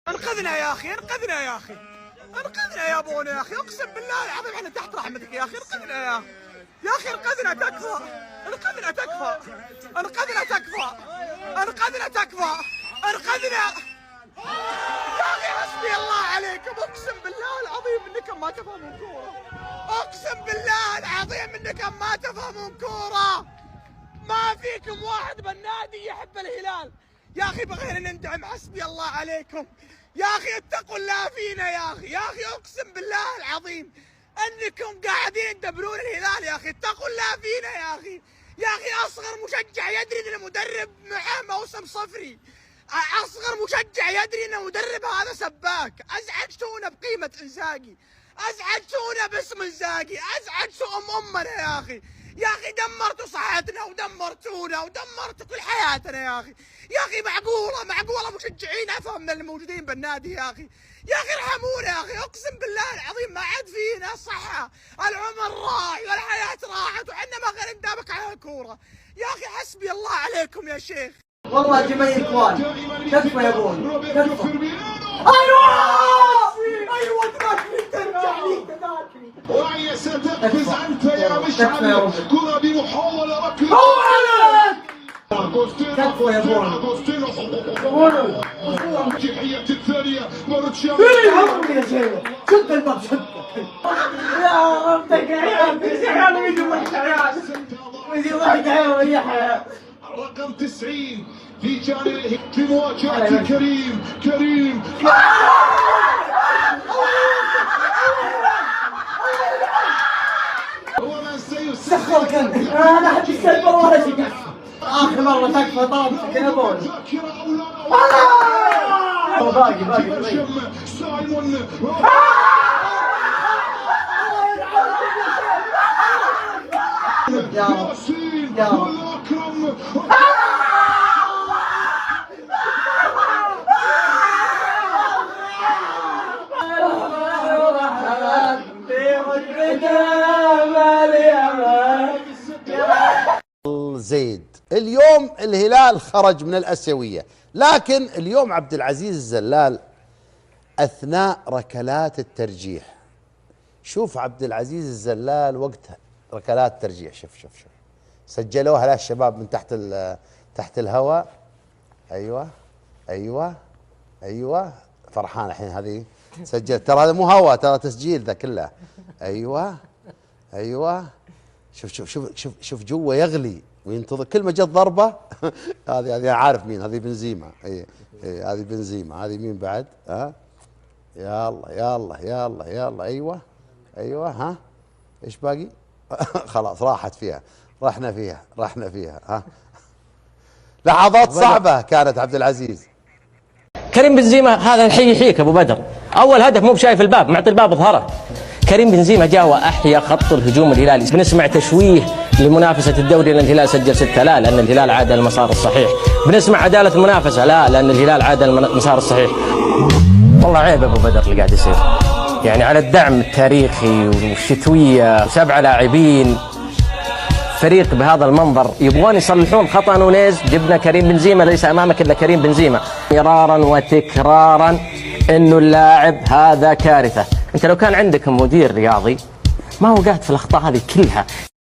انقذنا يا اخي، انقذنا يا اخي، انقذنا يا ابونا يا اخي، اقسم بالله العظيم احنا تحت رحمتك يا اخي، انقذنا يا اخي، يا اخي انقذنا تكفى، انقذنا تكفى، انقذنا تكفى، انقذنا تكفى، انقذنا يا اخي. حسبي الله عليكم، اقسم بالله العظيم انكم ما تفهمون كوره، اقسم بالله العظيم انكم ما تفهمون كوره. ما فيكم واحد بالنادي يحب الهلال يا اخي بغير ندعم. حسبي الله عليكم يا اخي، اتقوا الله فينا يا اخي، يا اخي اقسم بالله العظيم انكم قاعدين تدبرون الهلال يا اخي، اتقوا الله فينا يا اخي. يا اخي اصغر مشجع يدري ان المدرب معاه موسم صفري، اصغر مشجع يدري ان المدرب هذا سباك. ازعجتونا بقيمه انزاجي، ازعجتونا باسم انزاجي، ازعجتوا امنا يا اخي. يا اخي دمرتوا صحتنا ودمرتونا ودمرتوا كل حياتنا يا اخي. يا اخي معقوله مشجعين افهم من الموجودين بالنادي يا اخي. يا اخي ارحمونا يا اخي، اقسم بالله العظيم ما عاد فينا صحه، العمر راح والحياه راحت وحنا ما غير ندابك على الكوره يا اخي. حسبي الله عليكم يا شيخ. والله جميع اخوان تكفى يا ابوي تكفى. ايوه تذاكري ترجع لي تذاكري. وهي ستقفز انت يا مشعل، كرة بمحاولة ركض. تكفى يا ابوي. تحية الثانية مرتشا. يا شيخ شد الباب شد. يا ربك يا عيال ويجي ضحك عيال، ويجي ضحك عيال يا حياة. رقم 90 في جانب في مواجهة كريم. هو من سيسخر. دخلك انت، انا احب السلب والله شقف. اخر مرة تكفى طابتك يا ابوي. باقي سايمون. يا رب والأكرم. زيد. اليوم الهلال خرج من الآسيوية، لكن اليوم عبد العزيز الزلال أثناء ركلات الترجيح، شوف عبد العزيز الزلال وقتها ركلات الترجيح، شوف سجلوها له الشباب من تحت الهواء. ايوه فرحان الحين هذه سجل، ترى هذا مو هواء، ترى تسجيل ذا كله. ايوه شوف جوا يغلي وينتظر كل ما جت ضربه. هذه انا عارف مين، هذه بنزيما. هذه بنزيما. هذه مين بعد؟ يلا ايوه ها ايش باقي؟ خلاص راحت فيها، رحنا فيها. لحظات صعبه كانت عبد العزيز. كريم بنزيما هذا الحي يحييك ابو بدر، اول هدف مو بشايف الباب، معطي الباب ظهره. كريم بنزيما جاء واحيا خط الهجوم الهلالي. بنسمع تشويه لمنافسه الدوري لان الهلال سجل 6، لا لان الهلال عاد المسار الصحيح. بنسمع عداله المنافسه، لا لان الهلال عاد المسار الصحيح. والله عيب ابو بدر اللي قاعد يصير، يعني على الدعم التاريخي والشتويه و7 لاعبين، فريق بهذا المنظر يبغون يصلحون خطأ نونيز. جبنا كريم بنزيما، ليس امامك الا كريم بنزيما. مرارا وتكرارا انه اللاعب هذا كارثه. انت لو كان عندك مدير رياضي ما وقعت في الاخطاء هذه كلها.